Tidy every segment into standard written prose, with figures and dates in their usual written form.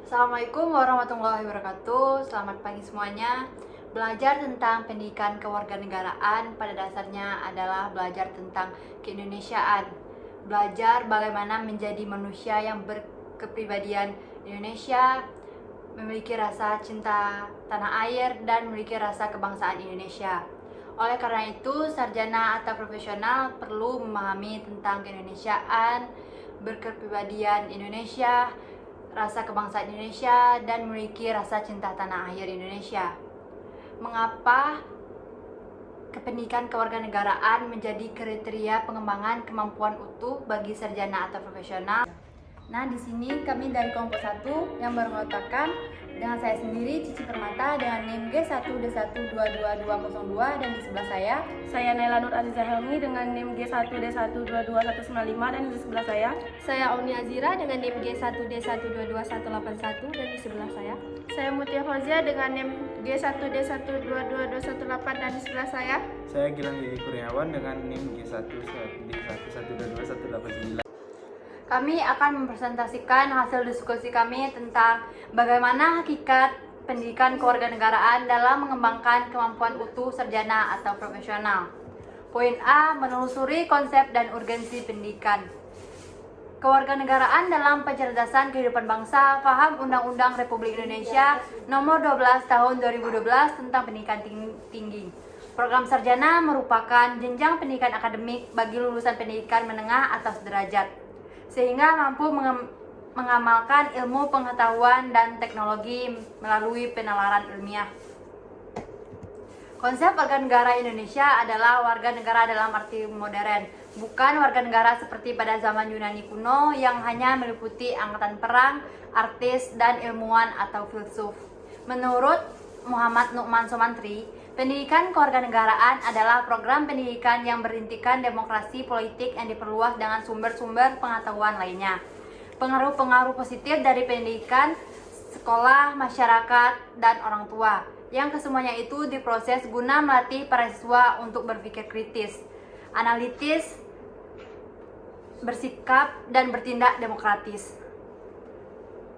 Assalamualaikum warahmatullahi wabarakatuh. Selamat pagi semuanya. Belajar tentang pendidikan kewarganegaraan pada dasarnya adalah belajar tentang keindonesiaan. Belajar bagaimana menjadi manusia yang berkepribadian Indonesia, memiliki rasa cinta tanah air dan memiliki rasa kebangsaan Indonesia. Oleh karena itu, sarjana atau profesional perlu memahami tentang keindonesiaan, berkepribadian Indonesia, rasa kebangsaan Indonesia, dan memiliki rasa cinta tanah air Indonesia. Mengapa pendidikan kewarganegaraan menjadi kriteria pengembangan kemampuan utuh bagi sarjana atau profesional? Nah, di sini kami dari kelompok 1 yang beranggotakan dengan saya sendiri Cici Permata dengan NIM G1D1222202, dan di sebelah Saya Naila Nur Aziza Helmi dengan NIM G1D1221195, dan di sebelah saya Uni Azira dengan NIM G1D1221181, dan di sebelah Saya Mutia Fauzia dengan NIM G1D1222218, dan di sebelah saya Gilang Yedi Kurniawan dengan NIM G1D1221189. kami akan mempresentasikan hasil diskusi kami tentang bagaimana hakikat pendidikan kewarganegaraan dalam mengembangkan kemampuan utuh sarjana atau profesional. Poin A, menelusuri konsep dan urgensi pendidikan. Kewarganegaraan dalam pencerdasan kehidupan bangsa, paham Undang-Undang Republik Indonesia Nomor 12 Tahun 2012 tentang pendidikan tinggi. Program sarjana merupakan jenjang pendidikan akademik bagi lulusan pendidikan menengah atau sederajat, sehingga mampu mengamalkan ilmu pengetahuan dan teknologi melalui penalaran ilmiah. Konsep warga negara Indonesia adalah warga negara dalam arti modern, bukan warga negara seperti pada zaman Yunani kuno yang hanya meliputi angkatan perang, artis, dan ilmuwan atau filsuf. Menurut Muhammad Nu'man Somantri, pendidikan kewarganegaraan adalah program pendidikan yang berintikan demokrasi politik yang diperluas dengan sumber-sumber pengetahuan lainnya. Pengaruh-pengaruh positif dari pendidikan, sekolah, masyarakat, dan orang tua, yang kesemuanya itu diproses guna melatih para siswa untuk berpikir kritis, analitis, bersikap, dan bertindak demokratis.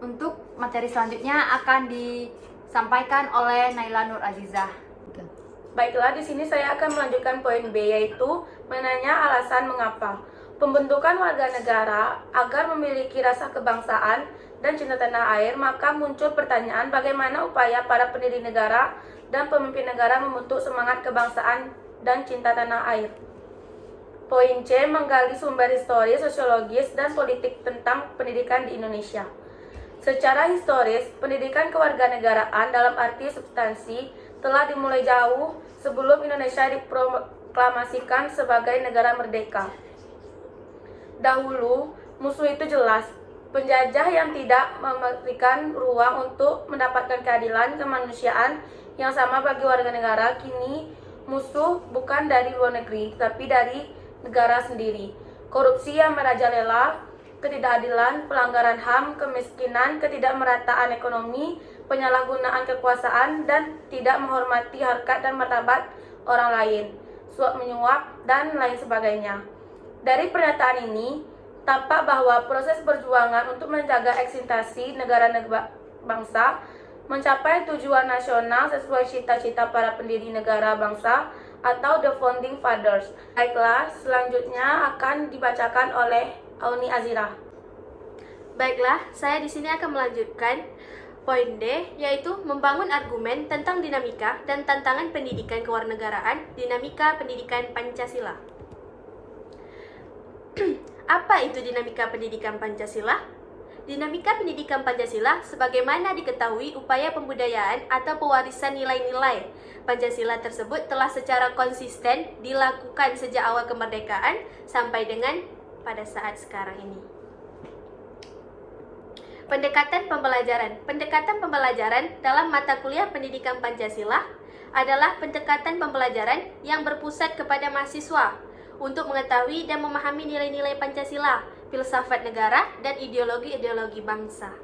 Untuk materi selanjutnya akan disampaikan oleh Naila Nur Azizah. Baiklah, di sini saya akan melanjutkan poin B, yaitu menanya alasan mengapa. Pembentukan warga negara agar memiliki rasa kebangsaan dan cinta tanah air, maka muncul pertanyaan bagaimana upaya para pendiri negara dan pemimpin negara membentuk semangat kebangsaan dan cinta tanah air. Poin C, menggali sumber historis, sosiologis, dan politik tentang pendidikan di Indonesia. Secara historis, pendidikan kewarganegaraan dalam arti substansi telah dimulai jauh sebelum Indonesia diproklamasikan sebagai negara merdeka. Dahulu, musuh itu jelas, penjajah yang tidak memberikan ruang untuk mendapatkan keadilan kemanusiaan yang sama bagi warga negara. Kini, musuh bukan dari luar negeri, tapi dari negara sendiri. Korupsi yang merajalela, ketidakadilan, pelanggaran HAM, kemiskinan, ketidakmerataan ekonomi, penyalahgunaan kekuasaan, dan tidak menghormati harkat dan martabat orang lain, suap menyuap, dan lain sebagainya. Dari pernyataan ini, tampak bahwa proses perjuangan untuk menjaga eksistensi negara bangsa mencapai tujuan nasional sesuai cita-cita para pendiri negara bangsa atau the founding fathers. Baiklah, selanjutnya akan dibacakan oleh Uni Azira. Baiklah, saya di sini akan melanjutkan poin D, yaitu membangun argumen tentang dinamika dan tantangan pendidikan kewarganegaraan, dinamika pendidikan Pancasila. Apa itu dinamika pendidikan Pancasila? Dinamika pendidikan Pancasila sebagaimana diketahui upaya pembudayaan atau pewarisan nilai-nilai Pancasila tersebut telah secara konsisten dilakukan sejak awal kemerdekaan sampai dengan pada saat sekarang ini. Pendekatan pembelajaran dalam mata kuliah pendidikan Pancasila adalah pendekatan pembelajaran yang berpusat kepada mahasiswa untuk mengetahui dan memahami nilai-nilai Pancasila, filsafat negara, dan ideologi-ideologi bangsa.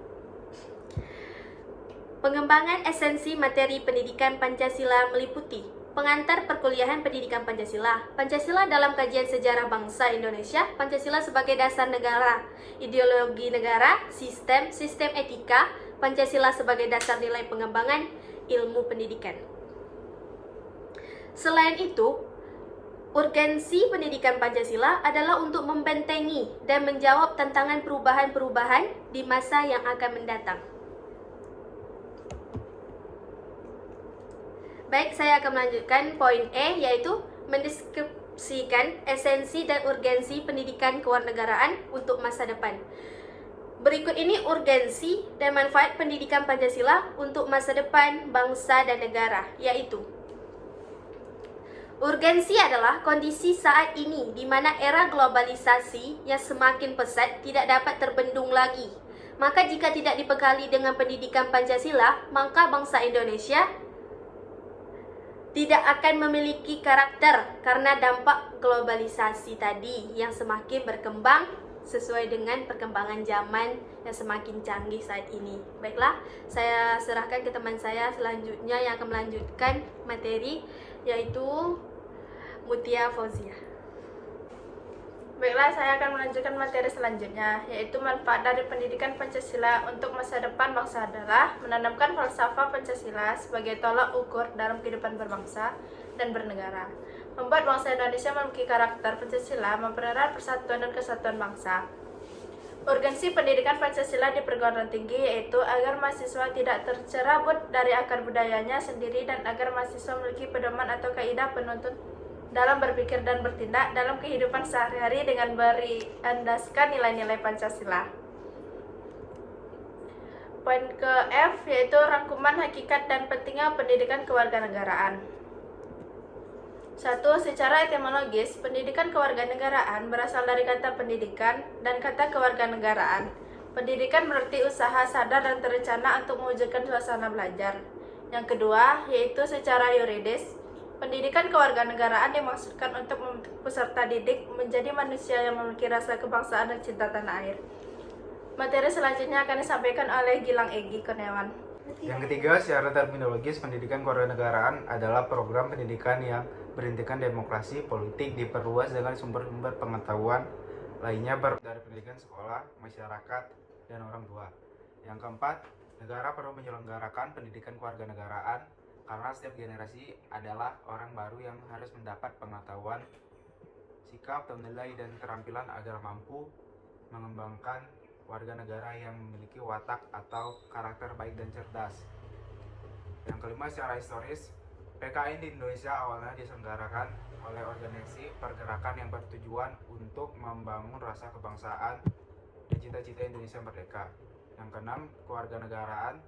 Pengembangan esensi materi pendidikan Pancasila meliputi pengantar perkuliahan pendidikan Pancasila, Pancasila dalam kajian sejarah bangsa Indonesia, Pancasila sebagai dasar negara, ideologi negara, sistem etika, Pancasila sebagai dasar nilai pengembangan ilmu pendidikan. Selain itu, urgensi pendidikan Pancasila adalah untuk membentengi dan menjawab tantangan perubahan-perubahan di masa yang akan mendatang. Baik, saya akan melanjutkan poin E, yaitu mendeskripsikan esensi dan urgensi pendidikan kewarganegaraan untuk masa depan. Berikut ini urgensi dan manfaat pendidikan Pancasila untuk masa depan bangsa dan negara, yaitu urgensi adalah kondisi saat ini di mana era globalisasi yang semakin pesat tidak dapat terbendung lagi. Maka jika tidak dibekali dengan pendidikan Pancasila, maka bangsa Indonesia tidak akan memiliki karakter karena dampak globalisasi tadi yang semakin berkembang sesuai dengan perkembangan zaman yang semakin canggih saat ini. Baiklah, saya serahkan ke teman saya selanjutnya yang akan melanjutkan materi, yaitu Mutia Fauzia. Baiklah, saya akan melanjutkan materi selanjutnya, yaitu manfaat dari pendidikan Pancasila untuk masa depan bangsa adalah menanamkan falsafah Pancasila sebagai tolak ukur dalam kehidupan berbangsa dan bernegara, membuat bangsa Indonesia memiliki karakter Pancasila, mempererat persatuan dan kesatuan bangsa. Urgensi pendidikan Pancasila di perguruan tinggi yaitu agar mahasiswa tidak tercerabut dari akar budayanya sendiri dan agar mahasiswa memiliki pedoman atau kaidah penuntun dalam berpikir dan bertindak dalam kehidupan sehari-hari dengan berlandaskan nilai-nilai Pancasila. Poin ke F yaitu rangkuman hakikat dan pentingnya pendidikan kewarganegaraan. 1. Secara etimologis, pendidikan kewarganegaraan berasal dari kata pendidikan dan kata kewarganegaraan. Pendidikan berarti usaha sadar dan terencana untuk mewujudkan suasana belajar. Yang kedua, yaitu secara yuridis, pendidikan kewarganegaraan dimaksudkan untuk membentuk peserta didik menjadi manusia yang memiliki rasa kebangsaan dan cinta tanah air. Materi selanjutnya akan disampaikan oleh Gilang Egy Kurniawan. Yang ketiga, secara terminologis, pendidikan kewarganegaraan adalah program pendidikan yang berintikan demokrasi politik diperluas dengan sumber-sumber pengetahuan lainnya dari pendidikan sekolah, masyarakat, dan orang tua. Yang keempat, negara perlu menyelenggarakan pendidikan kewarganegaraan karena setiap generasi adalah orang baru yang harus mendapat pengetahuan, sikap, nilai, dan keterampilan agar mampu mengembangkan warga negara yang memiliki watak atau karakter baik dan cerdas. Yang kelima, secara historis, PKN di Indonesia awalnya diselenggarakan oleh organisasi pergerakan yang bertujuan untuk membangun rasa kebangsaan dan cita-cita Indonesia merdeka. Yang keenam, kewarganegaraan.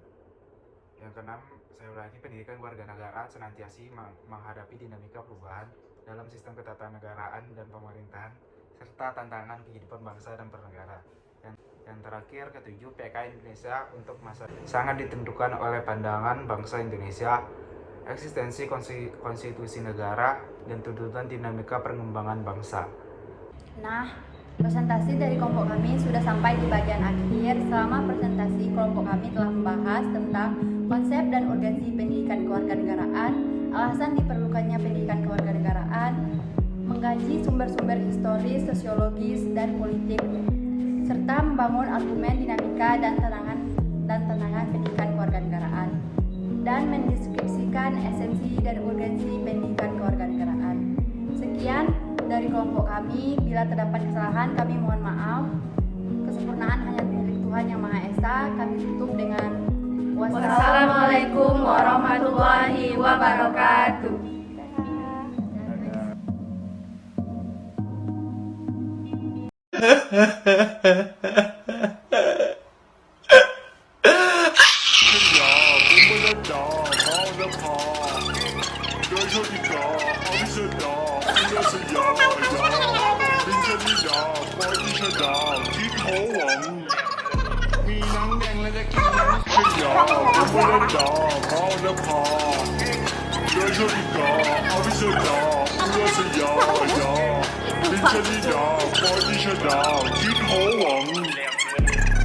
Yang keenam, saya ulangi, pendidikan kewarganegaraan senantiasa menghadapi dinamika perubahan dalam sistem ketatanegaraan dan pemerintahan serta tantangan kehidupan bangsa dan bernegara. Yang terakhir, ketujuh, PKN Indonesia untuk masa sangat ditentukan oleh pandangan bangsa Indonesia, eksistensi konstitusi negara, dan tuntutan dinamika perkembangan bangsa. Nah, presentasi dari kelompok kami sudah sampai di bagian akhir. Selama presentasi, kelompok kami telah membahas tentang konsep dan urgensi pendidikan kewarganegaraan, alasan diperlukannya pendidikan kewarganegaraan, mengkaji sumber-sumber historis, sosiologis, dan politik, serta membangun argumen, dinamika, dan tantangan pendidikan kewarganegaraan, dan mendeskripsikan esensi dan urgensi pendidikan kewarganegaraan. Sekian dari kelompok kami. Bila terdapat kesalahan, kami mohon maaf. Kesempurnaan hanya milik Tuhan Yang Maha Esa. Kami tutup dengan Wassalamualaikum warahmatullahi wabarakatuh.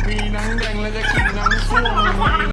มีหนังแดงและจะกินหนังส้วม